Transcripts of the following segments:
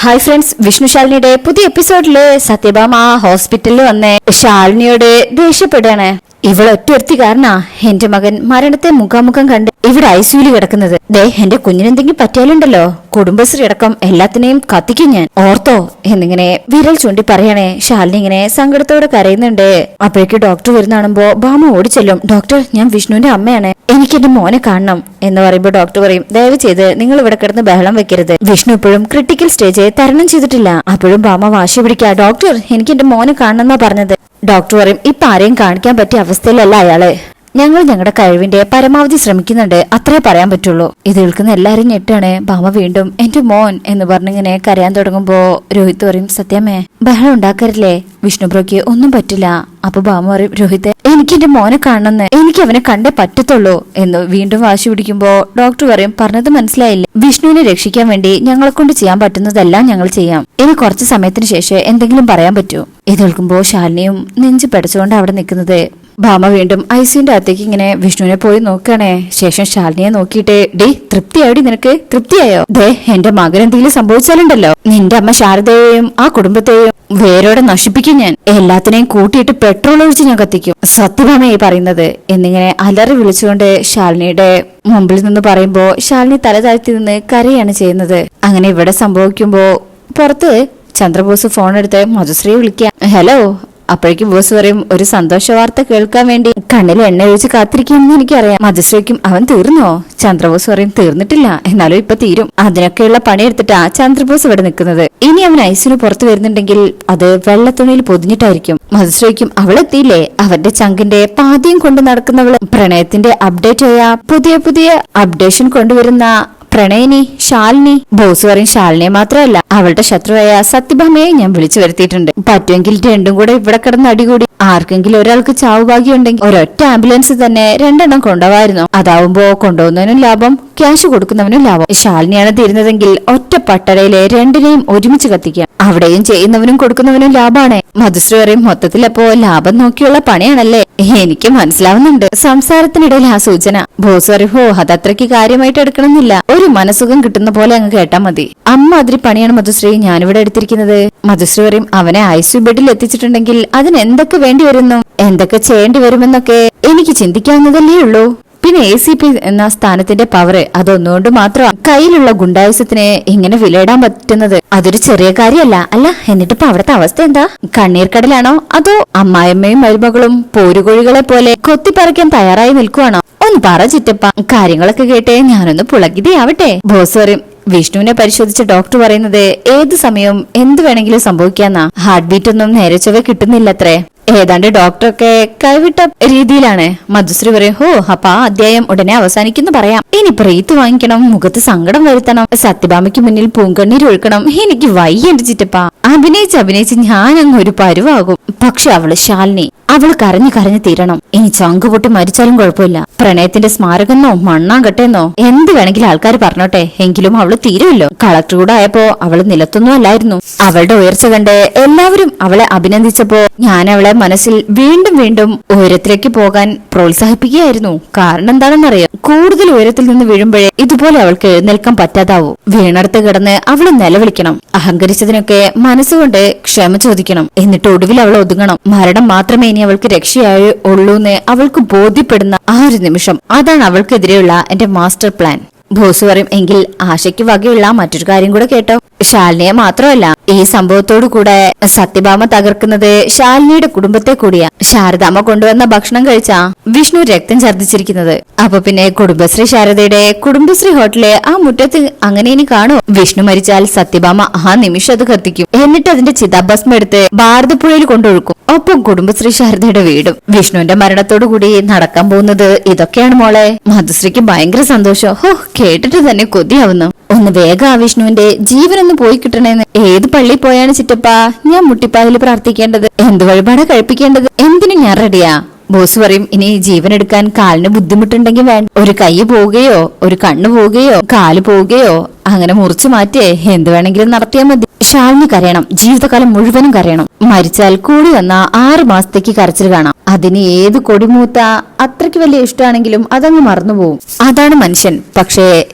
Hi friends, Vishnu ശാലിനിയുടെ പുതിയ എപ്പിസോഡില് സത്യഭാമ ഹോസ്പിറ്റലിൽ വന്ന് ശാലിനിയോട് ദേഷ്യപ്പെടുകയാണ്. ഇവളൊറ്റൊരുത്തി കാരണാ എന്റെ മകൻ മരണത്തെ മുഖാമുഖം കണ്ട് ഇവിടെ ഐസിയുല് കിടക്കുന്നത്. ദേ, എന്റെ കുഞ്ഞിനെന്തെങ്കിലും പറ്റിയാലുണ്ടല്ലോ കുടുംബശ്രീ അടക്കം എല്ലാത്തിനെയും കത്തിക്കും ഞാൻ, ഓർത്തോ എന്നിങ്ങനെ വിരൽ ചൂണ്ടി പറയണേ. ശാലിനി ഇങ്ങനെ സങ്കടത്തോടെ കരയുന്നുണ്ട്. അപ്പോഴേക്ക് ഡോക്ടർ വരുന്നാണുമ്പോ ഭാമ ഓടിച്ചെല്ലും. ഡോക്ടർ, ഞാൻ വിഷ്ണുവിന്റെ അമ്മയാണ്, എനിക്ക് എന്റെ മോനെ കാണണം എന്ന് പറയുമ്പോ ഡോക്ടർ പറയും, ദയവ് ചെയ്ത് നിങ്ങൾ ഇവിടെ കിടന്ന് ബഹളം വെക്കരുത്. വിഷ്ണു ഇപ്പോഴും ക്രിട്ടിക്കൽ സ്റ്റേജ് തരണം ചെയ്തിട്ടില്ല. അപ്പോഴും ഭാമ വാശി പിടിക്കുക, ഡോക്ടർ എനിക്ക് എന്റെ മോനെ കാണണം എന്നാ പറഞ്ഞത്. ഡോക്ടർ പറയും, ഇപ്പൊ ആരെയും കാണിക്കാൻ പറ്റിയ അവസ്ഥയിലല്ല അയാള്, ഞങ്ങൾ ഞങ്ങളുടെ കഴിവിന്റെ പരമാവധി ശ്രമിക്കുന്നുണ്ട്, അത്രേ പറയാൻ പറ്റുള്ളൂ. ഇത് കേൾക്കുന്ന എല്ലാരും ഞെട്ടാണ്. ഭാമ വീണ്ടും എന്റെ മോൻ എന്ന് പറഞ്ഞിങ്ങനെ കരയാൻ തുടങ്ങുമ്പോ രോഹിത് പറയും, സത്യമേ ബഹളം ഉണ്ടാക്കരുതേ, വിഷ്ണുബ്രോയ്ക്ക് ഒന്നും പറ്റില്ല. അപ്പൊ ഭാമ പറയും, രോഹിത് എനിക്ക് എന്റെ മോനെ കാണണമെന്ന്, എനിക്ക് അവനെ കണ്ടേ പറ്റത്തുള്ളൂ എന്ന് വീണ്ടും വാശി പിടിക്കുമ്പോ ഡോക്ടർ പറയും, പറഞ്ഞത് മനസ്സിലായില്ലേ, വിഷ്ണുവിനെ രക്ഷിക്കാൻ വേണ്ടി ഞങ്ങളെ കൊണ്ട് ചെയ്യാൻ പറ്റുന്നതെല്ലാം ഞങ്ങൾ ചെയ്യാം, ഇനി കുറച്ച് സമയത്തിന് ശേഷം എന്തെങ്കിലും പറയാൻ പറ്റൂ. ഇത് കേൾക്കുമ്പോ ശാലിനിയും നെഞ്ചു പെടച്ചുകൊണ്ട് അവിടെ നിൽക്കുന്നത്. ഭാമ വീണ്ടും ഐസിന്റെ അകത്തേക്ക് ഇങ്ങനെ വിഷ്ണുവിനെ പോയി നോക്കുകയാണേ. ശേഷം ശാലിനിയെ നോക്കിയിട്ട്, ഡേ തൃപ്തിയായി, നിനക്ക് തൃപ്തിയായോ? ദേ, എന്റെ മകൻ എന്തെങ്കിലും സംഭവിച്ചാലുണ്ടല്ലോ നിന്റെ അമ്മ ശാരദയെയും ആ കുടുംബത്തെയും വേരോടെ നശിപ്പിക്കും ഞാൻ, എല്ലാത്തിനെയും കൂട്ടിയിട്ട് പെട്രോൾ ഒഴിച്ച് ഞാൻ കത്തിക്കും, സത്യഭാമയായി പറയുന്നത് എന്നിങ്ങനെ അലറി വിളിച്ചുകൊണ്ട് ശാലിനിയുടെ മുമ്പിൽ നിന്ന് പറയുമ്പോ ശാലിനി തല താഴ്ത്തി നിന്ന് കരയാണ് ചെയ്യുന്നത്. അങ്ങനെ ഇവിടെ സംഭവിക്കുമ്പോ പുറത്ത് ചന്ദ്രബോസ് ഫോൺ എടുത്ത് മധുശ്രീയെ വിളിക്കാം. ഹലോ. അപ്പോഴേക്കും ബോസ് പറയും, ഒരു സന്തോഷ വാർത്ത കേൾക്കാൻ വേണ്ടി കണ്ണിൽ എണ്ണ ഒഴിച്ച് കാത്തിരിക്കുകയാണെന്ന് എനിക്കറിയാം. മധുശ്രീക്കും, അവൻ തീർന്നോ? ചന്ദ്രബോസ് പറയും, തീർന്നിട്ടില്ല, എന്നാലും ഇപ്പൊ തീരും. അതിനൊക്കെയുള്ള പണിയെടുത്തിട്ടാ ചന്ദ്രബോസ് ഇവിടെ നിൽക്കുന്നത്. ഇനി അവൻ ഐസിന് പുറത്തു വരുന്നുണ്ടെങ്കിൽ അത് വെള്ളത്തുണിയിൽ പൊതിഞ്ഞിട്ടായിരിക്കും. മധുശ്രീക്കും, അവളെത്തിയില്ലേ, അവന്റെ ചങ്കിന്റെ പാതിയും കൊണ്ട് നടക്കുന്നവള്, പ്രണയത്തിന്റെ അപ്ഡേറ്റ് ആയ പുതിയ അപ്ഡേഷൻ കൊണ്ടുവരുന്ന പ്രണയിനി ശാലിനി. ബോസ് പറയും, ശാലിനിയെ മാത്രമല്ല അവളുടെ ശത്രുവായ സത്യഭാമയെ ഞാൻ വിളിച്ചു വരുത്തിയിട്ടുണ്ട്. പറ്റുമെങ്കിൽ രണ്ടും കൂടെ ഇവിടെ കിടന്ന് അടികൂടി ആർക്കെങ്കിലും ഒരാൾക്ക് ചാവുഭാഗ്യം ഉണ്ടെങ്കിൽ ഒരൊറ്റ ആംബുലൻസ് തന്നെ 2 എണ്ണം കൊണ്ടുപോവായിരുന്നു. അതാവുമ്പോ കൊണ്ടുപോകുന്നവനും ലാഭം, ക്യാഷ് കൊടുക്കുന്നവനും ലാഭം. ശാലിനിയാണ് തീരുന്നതെങ്കിൽ ഒറ്റ പട്ടടയിലെ 2നെയും ഒരുമിച്ച് കത്തിക്കാം, അവിടെയും ചെയ്യുന്നവനും കൊടുക്കുന്നവനും ലാഭമാണ്. മധുശ്രീ പറയും, മൊത്തത്തിൽ അപ്പോ ലാഭം നോക്കിയുള്ള പണിയാണല്ലേ? എനിക്ക് മനസ്സിലാവുന്നുണ്ട്. സംസാരത്തിനിടയിൽ ആ സൂചന. ബോസ് പറയും, ഹോ, അതത്രയ്ക്ക് കാര്യമായിട്ട് എടുക്കണമെന്നില്ല, ഒരു മനസുഖം കിട്ടുന്ന പോലെ അങ്ങ് കേട്ടാ മതി. അമ്മാതിരി പണിയാണ് മധുശ്രീ ഞാനിവിടെ എടുത്തിരിക്കുന്നത്. മധുശ്രീ പറയും, അവനെ ഐസിയു ബെഡിൽ എത്തിച്ചിട്ടുണ്ടെങ്കിൽ അതിന് എന്തൊക്കെ വേണ്ടി വരുന്നു, എന്തൊക്കെ ചെയ്യേണ്ടി വരുമെന്നൊക്കെ എനിക്ക് ചിന്തിക്കാവുന്നതല്ലേ ഉള്ളൂ. പിന്നെ ACP എന്ന സ്ഥാനത്തിന്റെ പവർ, അതൊന്നുകൊണ്ട് മാത്രം കയ്യിലുള്ള ഗുണ്ടായുസത്തിനെ ഇങ്ങനെ വിലയിടാൻ പറ്റുന്നത് അതൊരു ചെറിയ കാര്യമല്ല. അല്ല, എന്നിട്ടിപ്പോ അവിടുത്തെ അവസ്ഥ എന്താ? കണ്ണീർ കടലാണോ, അതോ അമ്മായിയമ്മയും മരുമകളും പോരുകോഴികളെ പോലെ കൊത്തിപ്പറിക്കാൻ തയ്യാറായി നിൽക്കുവാണോ? ഒന്ന് പറ ചിറ്റപ്പ. കാര്യങ്ങളൊക്കെ കേട്ടേ ഞാനൊന്ന് പുളകിതയാവട്ടെ. ബോസ് പറയും, വിഷ്ണുവിനെ പരിശോധിച്ച ഡോക്ടർ പറയുന്നത് ഏത് സമയവും എന്ത് വേണമെങ്കിലും സംഭവിക്കാന്നാ. ഹാർട്ട് ബീറ്റ് ഒന്നും നേരെ ചൊവ്വേ കിട്ടുന്നില്ലത്രേ. ഏതാണ്ട് ഡോക്ടറൊക്കെ കൈവിട്ട രീതിയിലാണ്. മധുശ്രീ പറയും, ഹോ, അപ്പൊ ആ അധ്യായം ഉടനെ അവസാനിക്കുന്നു പറയാം. ഇനി പ്രീത്ത് വാങ്ങിക്കണം, മുഖത്ത് സങ്കടം വരുത്തണം, സത്യഭാമയ്ക്ക് മുന്നിൽ പൂങ്കണ്ണീര് ഒഴുക്കണം. എനിക്ക് വയ്യണ്ട് ചിറ്റപ്പ. അഭിനയിച്ച് ഞാൻ അങ്ങ് ഒരു പരുവാകും. പക്ഷെ അവള് ശാലിനി, അവള് കരഞ്ഞു തീരണം. ഇനി ചങ്കുപൊട്ടി മരിച്ചാലും കുഴപ്പമില്ല. പ്രണയത്തിന്റെ സ്മാരകമെന്നോ മണ്ണാങ്കട്ടെന്നോ എന്ത് വേണമെങ്കിലും ആൾക്കാർ പറഞ്ഞോട്ടെ, എങ്കിലും അവള് തീരുമല്ലോ. കളക്ടർ കൂടെ ആയപ്പോ അവള് നിലത്തൊന്നും അല്ലായിരുന്നു. അവളുടെ ഉയർച്ച കണ്ട് എല്ലാവരും അവളെ അഭിനന്ദിച്ചപ്പോ ഞാൻ അവളെ മനസ്സിൽ വീണ്ടും ഉയരത്തിലേക്ക് പോകാൻ പ്രോത്സാഹിപ്പിക്കുകയായിരുന്നു. കാരണം എന്താണെന്നറിയാം, കൂടുതൽ ഉയരത്തിൽ നിന്ന് വീഴുമ്പോഴേ ഇതുപോലെ അവൾക്ക് എഴുന്നേൽക്കാൻ പറ്റാതാവൂ. വീണടുത്ത് കിടന്ന് അവള് നിലവിളിക്കണം. അഹങ്കരിച്ചതിനൊക്കെ മനസ്സുകൊണ്ട് ക്ഷമ ചോദിക്കണം. എന്നിട്ട് ഒടുവിൽ അവൾ ഒതുങ്ങണം. മരണം മാത്രമേ ഇനി അവൾക്ക് രക്ഷയായേ ഉള്ളൂന്ന് അവൾക്ക് ബോധ്യപ്പെടുന്ന ആ ഒരു നിമിഷം, അതാണ് അവൾക്കെതിരെയുള്ള എന്റെ മാസ്റ്റർ പ്ലാൻ. ബോസ് പറയും, എങ്കിൽ ആശയ്ക്ക് വകയുള്ള മറ്റൊരു കാര്യം കൂടെ കേട്ടോ. ശാലിനിയെ മാത്രമല്ല, ഈ സംഭവത്തോടു കൂടെ സത്യഭാമ തകർക്കുന്നത് ശാലിനിയുടെ കുടുംബത്തെ കൂടിയാ. ശാരദാമ്മ കൊണ്ടുവന്ന ഭക്ഷണം കഴിച്ചാ വിഷ്ണു രക്തം ഛർദ്ദിച്ചിരിക്കുന്നത്. അപ്പൊ പിന്നെ കുടുംബശ്രീ ശാരദയുടെ കുടുംബശ്രീ ഹോട്ടലിലെ ആ മുറ്റത്ത് അങ്ങനെ ഇനി കാണൂ. വിഷ്ണു മരിച്ചാൽ സത്യഭാമ ആ നിമിഷം അത് കത്തിക്കും. എന്നിട്ട് അതിന്റെ ചിതാഭസ്മം എടുത്ത് ഭാരതപ്പുഴയിൽ കൊണ്ടൊഴുക്കും. ഒപ്പം കുടുംബശ്രീ ശാരദയുടെ വീടും. വിഷ്ണുവിന്റെ മരണത്തോടു കൂടി നടക്കാൻ പോകുന്നത് ഇതൊക്കെയാണ് മോളെ. മധുശ്രീക്ക് ഭയങ്കര സന്തോഷം. ഹോ, കേട്ടിട്ട് തന്നെ കൊതിയാവുന്നു. ഒന്ന് വേഗം ആ വിഷ്ണുവിന്റെ ജീവനൊന്ന് പോയി കിട്ടണേന്ന്. ഏത് പള്ളി പോയാണ് ചിറ്റപ്പ ഞാൻ മുട്ടിപ്പാതിൽ പ്രാർത്ഥിക്കേണ്ടത്? എന്ത് വഴിപാടാ കഴിപ്പിക്കേണ്ടത്? എന്തിനും ഞാൻ റെഡിയാ. ബോസ് പറയും, ഇനി ജീവൻ എടുക്കാൻ കാലിന് ബുദ്ധിമുട്ടുണ്ടെങ്കിൽ വേണ്ട, ഒരു കൈ പോവുകയോ ഒരു കണ്ണ് പോവുകയോ കാല് പോവുകയോ അങ്ങനെ മുറിച്ചു മാറ്റേ എന്ത് വേണമെങ്കിലും നടത്തിയാൽ മതി. ശാലിനി കരയണം, ജീവിതകാലം മുഴുവനും കരയണം. മരിച്ചാൽ കൂടി വന്ന 6 മാസത്തേക്ക് കരച്ചിൽ കാണാം. അതിന് ഏത് കൊടിമൂത്ത അത്രയ്ക്ക് വലിയ ഇഷ്ടമാണെങ്കിലും അതങ്ങ് മറന്നുപോകും. അതാണ് മനുഷ്യൻ. പക്ഷേ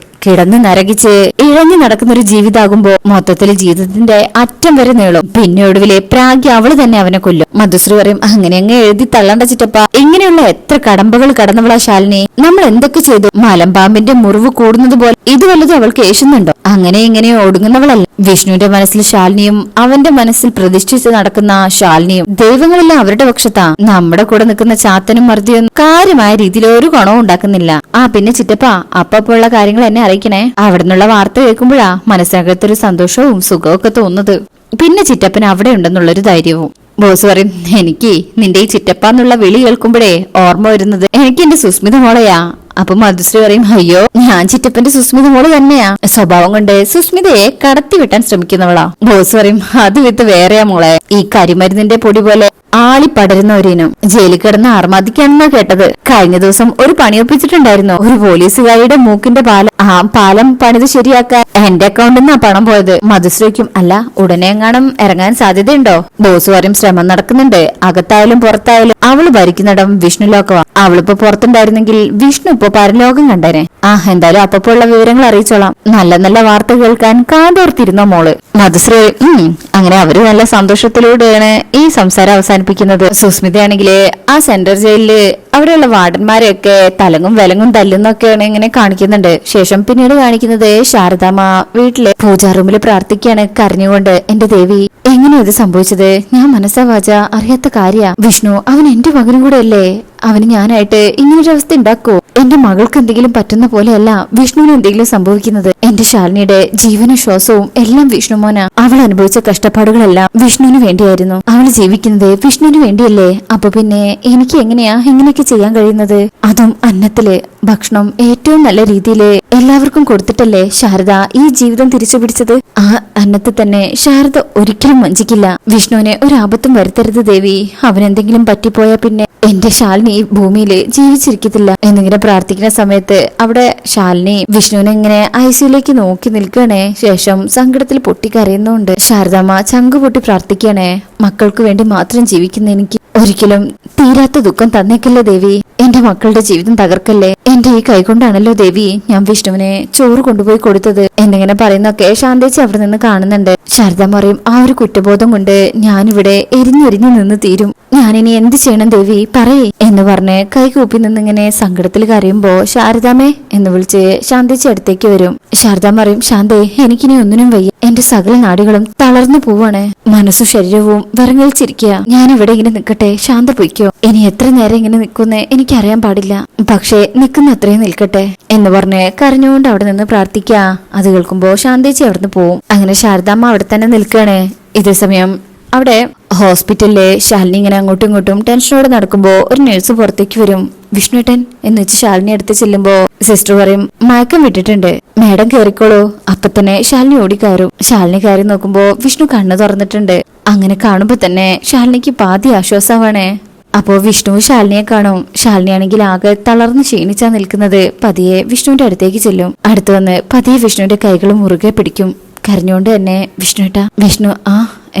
കിടന്ന് നരകിച്ച് ഇഴഞ്ഞു നടക്കുന്ന ഒരു ജീവിതാകുമ്പോ മൊത്തത്തിൽ ജീവിതത്തിന്റെ അറ്റം വരെ നീളും. പിന്നെ ഒടുവിലെ പ്രാഗ്യ അവള് തന്നെ അവനെ കൊല്ലും. മധുശ്രീ പറയും, അങ്ങനെ അങ്ങ് എഴുതി തള്ളണ്ട ചിറ്റപ്പ. ഇങ്ങനെയുള്ള എത്ര കടമ്പകൾ കടന്നവളാ ശാലിനി. നമ്മൾ എന്തൊക്കെ ചെയ്തു? മലമ്പാമ്പിന്റെ മുറിവ് കൂടുന്നത് പോലെ ഇത് വല്ലതും അവൾക്ക് ഏശുന്നുണ്ടോ? അങ്ങനെ ഇങ്ങനെ ഒടുങ്ങുന്നവളല്ല. വിഷ്ണുവിന്റെ മനസ്സിൽ ശാലിനിയും അവന്റെ മനസ്സിൽ പ്രതിഷ്ഠിച്ച് നടക്കുന്ന ശാലിനിയും ദൈവങ്ങളെല്ലാം അവരുടെ പക്ഷത്താ. നമ്മുടെ കൂടെ നിൽക്കുന്ന ചാത്തനും മർദ്ദിയൊന്നും കാര്യമായ രീതിയിൽ ഒരു ഗുണവും ഉണ്ടാക്കുന്നില്ല. പിന്നെ ചിറ്റപ്പ അപ്പപ്പോഴുള്ള കാര്യങ്ങൾ എന്നെ അറിയിക്കണേ. അവിടെ നിന്നുള്ള വാർത്ത കേൾക്കുമ്പോഴാ മനസ്സിനകത്തൊരു സന്തോഷവും സുഖവും ഒക്കെ തോന്നുന്നത്. പിന്നെ ചിറ്റപ്പൻ അവിടെ ഉണ്ടെന്നുള്ളൊരു ധൈര്യവും. ബോസ് പറയും, എനിക്ക് നിന്റെ ഈ ചിറ്റപ്പ എന്നുള്ള വിളി കേൾക്കുമ്പോഴേ ഓർമ്മ വരുന്നത് എനിക്ക് എന്റെ സുസ്മിത മോളെയാ. അപ്പൊ മധുശ്രീ പറയും, അയ്യോ ഞാൻ ചിറ്റപ്പന്റെ സുസ്മിത മോള് തന്നെയാ. സ്വഭാവം കൊണ്ട് സുസ്മിതയെ കടത്തി വിട്ടാൻ ശ്രമിക്കുന്നവളാ. ബോസ് പറയും, അത് വിത്ത് വേറെയാ മോളെ. ഈ കരിമരുന്നിന്റെ പൊടി പോലെ ആളിപ്പടരുന്ന ഒരിനം. ജയിലിൽ കിടന്ന് ആർമാദിക്കാണെന്നാ കേട്ടത്. കഴിഞ്ഞ ദിവസം ഒരു പണിയൊപ്പിച്ചിട്ടുണ്ടായിരുന്നു. ഒരു പോലീസുകാരിയുടെ മൂക്കിന്റെ പാലം പണിത് ശരിയാക്കാൻ എന്റെ അക്കൗണ്ടിൽ നിന്നാ പണം പോയത്. മധുശ്രീക്കും, അല്ല ഉടനെ എങ്ങാനും ഇറങ്ങാൻ സാധ്യതയുണ്ടോ? ബോസ് പറയും, ശ്രമം നടക്കുന്നുണ്ട്. അകത്തായാലും പുറത്തായാലും അവള് ഭരിക്കുന്നിടം വിഷ്ണു ലോകവാ. അവളിപ്പോ പുറത്തുണ്ടായിരുന്നെങ്കിൽ വിഷ്ണു ഇപ്പൊ പരലോകം കണ്ടേനെ. എന്തായാലും അപ്പപ്പോ ഉള്ള വിവരങ്ങൾ അറിയിച്ചോളാം. നല്ല നല്ല വാർത്ത കേൾക്കാൻ കാതോർത്തിരുന്നോ മോള്. മധുശ്രീ അങ്ങനെ അവര് നല്ല സന്തോഷത്തിലൂടെയാണ് ഈ സംസാരം അവസാനിപ്പിക്കുന്നത്. സുസ്മിതയാണെങ്കില് ആ സെൻട്രൽ ജയിലില് അവിടെയുള്ള വാർഡന്മാരെയൊക്കെ തലങ്ങും വിലങ്ങും തല്ലുന്നൊക്കെയാണ് ഇങ്ങനെ കാണിക്കുന്നുണ്ട്. ശേഷം പിന്നീട് കാണിക്കുന്നത് ശാരദാമ്മ വീട്ടിലെ പൂജാ റൂമിൽ പ്രാർത്ഥിക്കുകയാണ് കരഞ്ഞുകൊണ്ട്. എന്റെ ദേവി, എങ്ങനെയാ ഇത് സംഭവിച്ചത്? ഞാൻ മനസ്സാ വാച അറിയാത്ത കാര്യ. വിഷ്ണു അവൻ എന്റെ മകനും കൂടെ അല്ലേ? അവന് ഞാനായിട്ട് ഇങ്ങനൊരവസ്ഥ ഉണ്ടാക്കോ? എന്റെ മകൾക്ക് എന്തെങ്കിലും പറ്റുന്ന പോലെയല്ല വിഷ്ണുവിന് എന്തെങ്കിലും സംഭവിക്കുന്നത്. എന്റെ ശാലിനിയുടെ ജീവനും ശ്വാസവും എല്ലാം വിഷ്ണു മോന. അവൾ അനുഭവിച്ച കഷ്ടപ്പാടുകളെല്ലാം വിഷ്ണുവിന് വേണ്ടിയായിരുന്നു. അവൾ ജീവിക്കുന്നത് വിഷ്ണുവിന് വേണ്ടിയല്ലേ? അപ്പൊ പിന്നെ എനിക്ക് എങ്ങനെയാ ഇങ്ങനെയൊക്കെ ചെയ്യാൻ കഴിയുന്നത്? അതും അന്നത്തില് ഭക്ഷണം ഏറ്റവും നല്ല രീതിയില് എല്ലാവർക്കും കൊടുത്തിട്ടല്ലേ ശാരദ ഈ ജീവിതം തിരിച്ചു പിടിച്ചത്? ആ അന്നത്തെ തന്നെ ശാരദ ഒരിക്കലും വഞ്ചിക്കില്ല. വിഷ്ണുവിനെ ഒരാപത്തും വരുത്തരുത് ദേവി. അവനെന്തെങ്കിലും പറ്റിപ്പോയാ പിന്നെ എന്റെ ശാലിനി ഈ ഭൂമിയില് ജീവിച്ചിരിക്കത്തില്ല എന്നിങ്ങനെ പ്രാർത്ഥിക്കുന്ന സമയത്ത് അവിടെ ശാലിനി വിഷ്ണുവിനെ ഇങ്ങനെ ഐസിയിലേക്ക് നോക്കി നിൽക്കണേ. ശേഷം സങ്കടത്തിൽ പൊട്ടിക്കരയുന്നുണ്ട്. ശാരദാമ്മ ചങ്കു പൊട്ടി പ്രാർത്ഥിക്കണേ, മക്കൾക്ക് വേണ്ടി മാത്രം ജീവിക്കുന്ന എനിക്ക് ഒരിക്കലും തീരാത്ത ദുഃഖം തന്നേക്കല്ലേ ദേവി. എന്റെ മക്കളുടെ ജീവിതം തകർക്കല്ലേ. എന്റെ ഈ കൈകൊണ്ടാണല്ലോ ദേവി ഞാൻ വിഷ്ണുവിനെ ചോറ് കൊണ്ടുപോയി കൊടുത്തത് എന്നിങ്ങനെ പറയുന്നൊക്കെ ശാന്തേച്ചി അവിടെ നിന്ന് കാണുന്നുണ്ട്. ശാരദാമ്മ പറയും, ആ ഒരു കുറ്റബോധം കൊണ്ട് ഞാനിവിടെ എരിഞ്ഞെരിഞ്ഞു നിന്ന് തീരും. ഞാനിനി എന്ത് ചെയ്യണം ദേവി പറയേ എന്ന് പറഞ്ഞ് കൈകൂപ്പി നിന്നിങ്ങനെ സങ്കടത്തിൽ കരയുമ്പോ ശാരദാമ്മേ എന്ന് വിളിച്ച് ശാന്തേച്ചി അടുത്തേക്ക് വരും. ശാരദാമ്മ പറയും, ശാന്തേ എനിക്കിനി ഒന്നിനും വയ്യ. എന്റെ സകല നാടികളും തളർന്നു പോവാണ്. മനസ്സും ശരീരവും വിറങ്ങലിച്ചിരിക്കുക. ഞാൻ ഇവിടെ ഇങ്ങനെ നിൽക്കട്ടെ, ശാന്ത പൊയ്ക്കോ. ഇനി എത്ര നേരം ഇങ്ങനെ നിൽക്കുന്നേ എനിക്കറിയാൻ പാടില്ല. പക്ഷേ നിൽക്കുന്ന അത്രയും നിൽക്കട്ടെ എന്ന് പറഞ്ഞ് കരഞ്ഞുകൊണ്ട് അവിടെ നിന്ന് പ്രാർത്ഥിക്കുക. അത് കേൾക്കുമ്പോ ശാന്തേച്ചി അവിടുന്ന് പോവും. അങ്ങനെ ശാരദാമ്മ അവിടെ തന്നെ നിൽക്കുകയാണ്. ഇതേ സമയം അവിടെ ഹോസ്പിറ്റലിലെ ശാലിനി ഇങ്ങനെ അങ്ങോട്ടും ഇങ്ങോട്ടും ടെൻഷനോടെ നടക്കുമ്പോ ഒരു നഴ്സ് പുറത്തേക്ക് വരും. വിഷ്ണുട്ടൻ എന്ന് വെച്ച് ശാലിനി അടുത്ത് ചെല്ലുമ്പോ സിസ്റ്റർ പറയും, മയക്കം വിട്ടിട്ടുണ്ട്, മേഡം കേറിക്കോളൂ. അപ്പൊ തന്നെ ശാലിനി ഓടിക്കയറും. ശാലിനി കയറി നോക്കുമ്പോ വിഷ്ണു കണ്ണു തുറന്നിട്ടുണ്ട്. അങ്ങനെ കാണുമ്പോ തന്നെ ശാലിനിക്ക് പാതി ആശ്വാസമാണേ. അപ്പോ വിഷ്ണു ശാലിനിയെ കാണും. ശാലിനിയാണെങ്കിൽ ആകെ തളർന്ന് ക്ഷീണിച്ചാ നിൽക്കുന്നത്. പതിയെ വിഷ്ണുവിന്റെ അടുത്തേക്ക് ചെല്ലും. അടുത്തു വന്ന് പതിയെ വിഷ്ണുവിന്റെ കൈകൾ മുറുകെ പിടിക്കും. കരഞ്ഞുകൊണ്ട് തന്നെ, വിഷ്ണുട്ടാ. വിഷ്ണു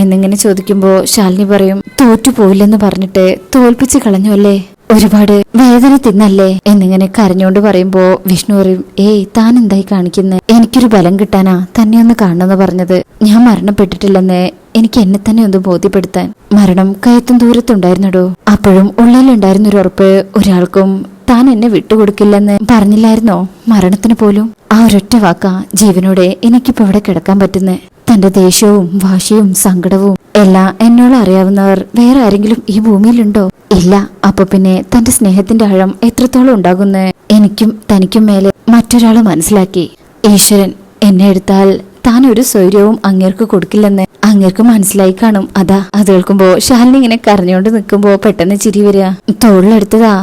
എന്നിങ്ങനെ ചോദിക്കുമ്പോ ശാലിനി പറയും, തോറ്റുപോയില്ലെന്ന് പറഞ്ഞിട്ട് തോൽപ്പിച്ച് കളഞ്ഞു അല്ലേ, ഒരുപാട് വേദന തിന്നല്ലേ എന്നിങ്ങനെ കരഞ്ഞോണ്ട് പറയുമ്പോ വിഷ്ണു പറയും, താൻ എന്തായി കാണിക്കുന്നത്? എനിക്കൊരു ബലം കിട്ടാനാ തന്നെ ഒന്ന് കാണണമെന്ന് പറഞ്ഞത്. ഞാൻ മരണപ്പെട്ടിട്ടില്ലെന്ന് എനിക്ക് എന്നെ തന്നെ ഒന്ന് ബോധ്യപ്പെടുത്താൻ. മരണം കയത്തും ദൂരത്തുണ്ടായിരുന്നടോ. അപ്പോഴും ഉള്ളിലുണ്ടായിരുന്ന ഒരു ഉറപ്പ് ഒരാൾക്കും താൻ എന്നെ വിട്ടുകൊടുക്കില്ലെന്ന് പറഞ്ഞില്ലായിരുന്നോ? മരണത്തിന് പോലും ആ ഒരൊറ്റ വാക്കാ ജീവനോടെ എനിക്കിപ്പോ ഇവിടെ കിടക്കാൻ പറ്റുന്നേ. തന്റെ ദേഷ്യവും വാശിയും സങ്കടവും എല്ലാം എന്നോട് അറിയാവുന്നവർ വേറെ ആരെങ്കിലും ഈ ഭൂമിയിലുണ്ടോ? ഇല്ല. അപ്പൊ പിന്നെ തന്റെ സ്നേഹത്തിന്റെ ആഴം എത്രത്തോളം ഉണ്ടാകുന്ന എനിക്കും തനിക്കും മേലെ മറ്റൊരാള് മനസ്സിലാക്കി. ഈശ്വരൻ എന്നെ എടുത്താൽ താൻ ഒരു സ്വൈര്യവും അങ്ങേർക്ക് കൊടുക്കില്ലെന്ന് അങ്ങേർക്ക് മനസ്സിലായി കാണും. അതാ. അത് കേൾക്കുമ്പോ ശാലിനി ഇങ്ങനെ കരഞ്ഞോണ്ട് നിൽക്കുമ്പോ പെട്ടെന്ന് ചിരി വരിക. തോളിലെടുത്തതാ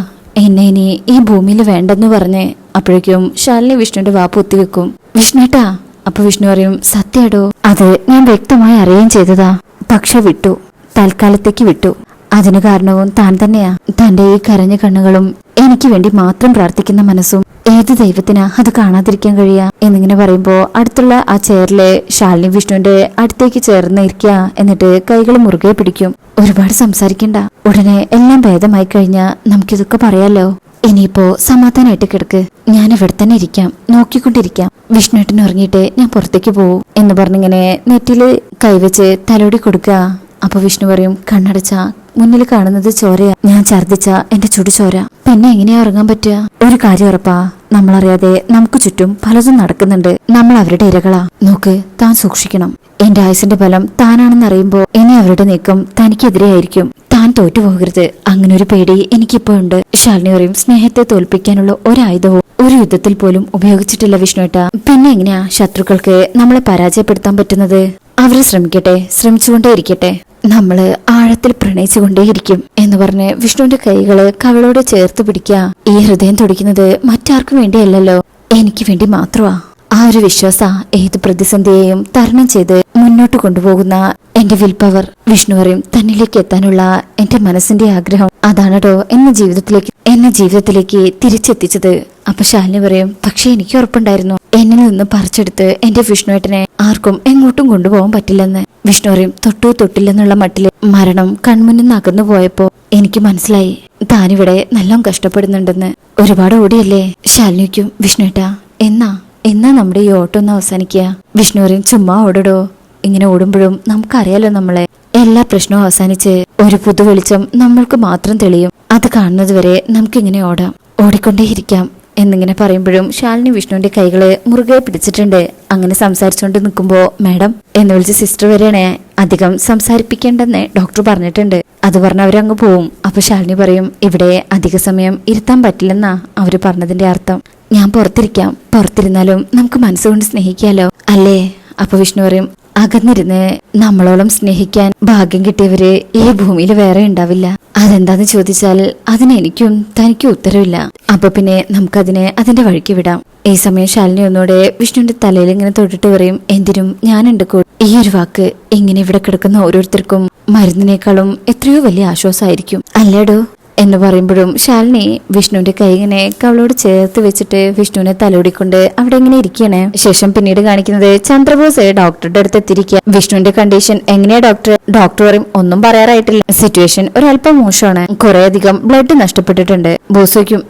എന്നെ ഇനി ഈ ഭൂമിയിൽ വേണ്ടെന്ന് പറഞ്ഞ്. അപ്പോഴേക്കും ശാലിനി വിഷ്ണുവിന്റെ വാ പൊത്തിവെക്കും. വിഷ്ണുട്ടാ. അപ്പൊ വിഷ്ണു പറയും, സത്യാടോ, അത് ഞാൻ വ്യക്തമായി അറിയുകയും ചെയ്തതാ. പക്ഷെ വിട്ടു, തൽക്കാലത്തേക്ക് വിട്ടു. അതിനു കാരണവും താൻ തന്നെയാ. തന്റെ ഈ കരഞ്ഞ കണ്ണുകളും എനിക്ക് വേണ്ടി മാത്രം പ്രാർത്ഥിക്കുന്ന മനസ്സും ഏത് ദൈവത്തിനാ അത് കാണാതിരിക്കാൻ കഴിയാ എന്നിങ്ങനെ പറയുമ്പോ അടുത്തുള്ള ആ ചെയറിലെ ശാലിനി വിഷ്ണുവിന്റെ അടുത്തേക്ക് ചേർന്ന് ഇരിക്കുക. എന്നിട്ട് കൈകൾ മുറുകെ പിടിക്കും. ഒരുപാട് സംസാരിക്കണ്ട, ഉടനെ എല്ലാം ഭേദമായി കഴിഞ്ഞാ നമുക്കിതൊക്കെ പറയാലോ. ഇനിയിപ്പോ സമാധാനമായിട്ട് കിടക്ക്, ഞാൻ ഇവിടെ തന്നെ ഇരിക്കാം, നോക്കിക്കൊണ്ടിരിക്കാം. വിഷ്ണുവേട്ടൻ ഉറങ്ങിയിട്ട് ഞാൻ പുറത്തേക്ക് പോവും എന്ന് പറഞ്ഞിങ്ങനെ നെറ്റില് കൈവച്ച് തലോടി കൊടുക്കുക. അപ്പൊ വിഷ്ണു പറയും, കണ്ണടച്ച മുന്നിൽ കാണുന്നത് ചോരയാ, ഞാൻ ഛർദിച്ച എന്റെ ചുടുചോര, പിന്നെ എങ്ങനെയാ ഉറങ്ങാൻ പറ്റുക? ഒരു കാര്യം ഉറപ്പാ, നമ്മളറിയാതെ നമുക്ക് ചുറ്റും പലതും നടക്കുന്നുണ്ട്, നമ്മൾ അവരുടെ ഇരകളാ. നോക്ക്, താൻ സൂക്ഷിക്കണം. എന്റെ ആയുസിന്റെ ഫലം താനാണെന്ന് അറിയുമ്പോ ഇനി അവരുടെ നീക്കം തനിക്കെതിരെയായിരിക്കും. താൻ തോറ്റുപോകരുത്, അങ്ങനെ ഒരു പേടി എനിക്കിപ്പോ ഉണ്ട്. ശാലിനി പറയും, സ്നേഹത്തെ തോൽപ്പിക്കാനുള്ള ഒരായുധവും ഒരു യുദ്ധത്തിൽ പോലും ഉപയോഗിച്ചിട്ടില്ല വിഷ്ണുവേട്ട. പിന്നെ എങ്ങനെയാ ശത്രുക്കൾക്ക് നമ്മളെ പരാജയപ്പെടുത്താൻ പറ്റുന്നത്? അവര് ശ്രമിക്കട്ടെ, ശ്രമിച്ചുകൊണ്ടേയിരിക്കട്ടെ, നമ്മള് ആഴത്തിൽ പ്രണയിച്ചുകൊണ്ടേയിരിക്കും എന്ന് പറഞ്ഞ് വിഷ്ണുവിന്റെ കൈകള് കവളോട് ചേർത്ത് പിടിക്കുക. ഈ ഹൃദയം തുടിക്കുന്നത് മറ്റാർക്കും വേണ്ടിയല്ലല്ലോ, എനിക്ക് വേണ്ടി മാത്രമാ. ആ ഒരു വിശ്വാസ ഏത് പ്രതിസന്ധിയെയും തരണം ചെയ്ത് മുന്നോട്ട് കൊണ്ടുപോകുന്ന എന്റെ വിൽ പവർ. വിഷ്ണു പറയും, തന്നിലേക്ക് എത്താനുള്ള എന്റെ മനസ്സിന്റെ ആഗ്രഹം അതാണോ എന്നെ ജീവിതത്തിലേക്ക് തിരിച്ചെത്തിച്ചത്. അപ്പൊ ശാലിനി പറയും, പക്ഷെ എനിക്ക് ഉറപ്പുണ്ടായിരുന്നു എന്നിൽ നിന്ന് പറിച്ചെടുത്ത് എന്റെ വിഷ്ണുവേട്ടനെ ആർക്കും എങ്ങോട്ടും കൊണ്ടുപോകാൻ പറ്റില്ലെന്ന്. വിഷ്ണു പറയും, തൊട്ടില്ലെന്നുള്ള മട്ടില് മരണം കൺമുന്നിൽ നിന്ന് അകന്നു പോയപ്പോ എനിക്ക് മനസ്സിലായി താനിവിടെ നല്ലോണം കഷ്ടപ്പെടുന്നുണ്ടെന്ന്. ഒരുപാട് ഓടിയല്ലേ? ശാലിനിക്കും, വിഷ്ണുവേട്ടാ എന്നാ നമ്മുടെ ഈ ഓട്ടം ഒന്ന് അവസാനിക്കുക? വിഷ്ണു പറയും, ചുമ്മാ ഓടടോ, ഇങ്ങനെ ഓടുമ്പോഴും നമുക്കറിയാലോ നമ്മളെ. എല്ലാ പ്രശ്നവും അവസാനിച്ച് ഒരു പുതു വെളിച്ചം നമ്മൾക്ക് മാത്രം തെളിയും. അത് കാണുന്നത് വരെ നമുക്കിങ്ങനെ ഓടിക്കൊണ്ടേയിരിക്കാം എന്നിങ്ങനെ പറയുമ്പോഴും ശാലിനി വിഷ്ണുവിന്റെ കൈകള് മുറുകെ പിടിച്ചിട്ടുണ്ട്. അങ്ങനെ സംസാരിച്ചുകൊണ്ട് നിൽക്കുമ്പോ, മാഡം എന്ന് വിളിച്ച് സിസ്റ്റർ വരെയാണേ, അധികം സംസാരിപ്പിക്കേണ്ടെന്ന് ഡോക്ടർ പറഞ്ഞിട്ടുണ്ട്. അത് പറഞ്ഞ അവരങ്ങ് പോവും. അപ്പൊ ശാലിനി പറയും, ഇവിടെ അധിക സമയം ഇരുത്താൻ പറ്റില്ലെന്നാ അവര് പറഞ്ഞതിന്റെ അർത്ഥം. ഞാൻ പുറത്തിരുന്നാലും നമുക്ക് മനസ്സുകൊണ്ട് സ്നേഹിക്കാലോ അല്ലേ? അപ്പൊ വിഷ്ണു പറയും, അകന്നിരുന്ന് നമ്മളോളം സ്നേഹിക്കാൻ ഭാഗ്യം കിട്ടിയവര് ഈ ഭൂമിയിൽ വേറെ ഉണ്ടാവില്ല. അതെന്താന്ന് ചോദിച്ചാൽ അതിന് എനിക്കും തനിക്കും ഉത്തരവില്ല. അപ്പൊ പിന്നെ നമുക്കതിനെ അതിന്റെ വഴിക്ക് വിടാം. ഈ സമയം ശാലിനി ഒന്നുകൂടെ വിഷ്ണുവിന്റെ തലയിൽ ഇങ്ങനെ തൊട്ടിട്ട് പറയും, എന്തിനും ഞാനുണ്ട് കൂടെ. ഈ ഒരു വാക്ക് ഇങ്ങനെ ഇവിടെ കിടക്കുന്ന ഓരോരുത്തർക്കും മരുന്നിനേക്കാളും എത്രയോ വലിയ ആശ്വാസമായിരിക്കും അല്ലേടോ എന്ന് പറയുമ്പോഴും ശാലിനി വിഷ്ണുവിന്റെ കൈ ഇങ്ങനെ കവളോട് ചേർത്ത് വെച്ചിട്ട് വിഷ്ണുവിനെ തലോടിക്കൊണ്ട് അവിടെ ഇങ്ങനെ ഇരിക്കുകയാണ്. ശേഷം പിന്നീട് കാണിക്കുന്നത് ചന്ദ്രബോസ് ഡോക്ടറുടെ അടുത്ത് എത്തിയിരിക്കുക. വിഷ്ണുവിന്റെ കണ്ടീഷൻ എങ്ങനെയാ ഡോക്ടർ? ഡോക്ടർ പറയും, ഒന്നും പറയാറായിട്ടില്ല, സിറ്റുവേഷൻ ഒരല്പം മോശമാണ്, കുറെ അധികം ബ്ലഡ് നഷ്ടപ്പെട്ടിട്ടുണ്ട്. ബോസോയ്ക്കും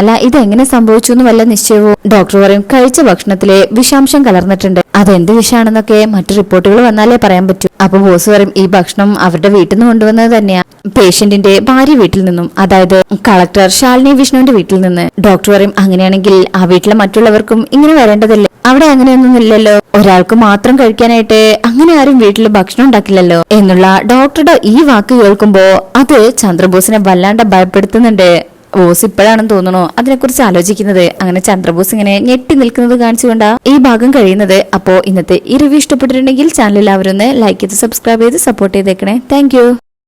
അല്ല, ഇത് എങ്ങനെ സംഭവിച്ചു എന്ന് വല്ല നിശ്ചയവോ? ഡോക്ടർ പറയും, കഴിച്ച ഭക്ഷണത്തിലെ വിഷാംശം കലർന്നിട്ടുണ്ട്, അതെന്ത് വിഷാണെന്നൊക്കെ മറ്റു റിപ്പോർട്ടുകൾ വന്നാലേ പറയാൻ പറ്റൂ. അപ്പൊ ബോസ് പറയും, ഈ ഭക്ഷണം അവരുടെ വീട്ടിൽ നിന്ന് കൊണ്ടുവന്നത് തന്നെയാ, പേഷ്യന്റിന്റെ ഭാര്യ വീട്ടിൽ നിന്നും, അതായത് കളക്ടർ ശാലിനി വിഷ്ണുവിന്റെ വീട്ടിൽ നിന്ന്. ഡോക്ടർ പറയും, അങ്ങനെയാണെങ്കിൽ ആ വീട്ടിലെ മറ്റുള്ളവർക്കും ഇങ്ങനെ വരേണ്ടതല്ലേ? അവിടെ അങ്ങനെയൊന്നും ഇല്ലല്ലോ, ഒരാൾക്ക് മാത്രം കഴിക്കാനായിട്ട് അങ്ങനെ ആരും വീട്ടിൽ ഭക്ഷണം ഉണ്ടാക്കില്ലല്ലോ എന്നുള്ള ഡോക്ടറുടെ ഈ വാക്ക് കേൾക്കുമ്പോ അത് ചന്ദ്രബോസിനെ വല്ലാണ്ട് ഭയപ്പെടുത്തുന്നുണ്ട്. ബോസ് ഇപ്പോഴാണെന്ന് തോന്നണോ അതിനെക്കുറിച്ച് ആലോചിക്കുന്നത്. അങ്ങനെ ചന്ദ്രബോസ് ഇങ്ങനെ ഞെട്ടി നിൽക്കുന്നത് കാണിച്ചുകൊണ്ടാ ഈ ഭാഗം കഴിയുന്നത്. അപ്പോ ഇന്നത്തെ ഈ റിവ്യൂ ഇഷ്ടപ്പെട്ടിട്ടുണ്ടെങ്കിൽ ചാനൽ എല്ലാവരും ഒന്ന് ലൈക്ക് ചെയ്ത് സബ്സ്ക്രൈബ് ചെയ്ത് സപ്പോർട്ട് ചെയ്തേക്കണേ. താങ്ക്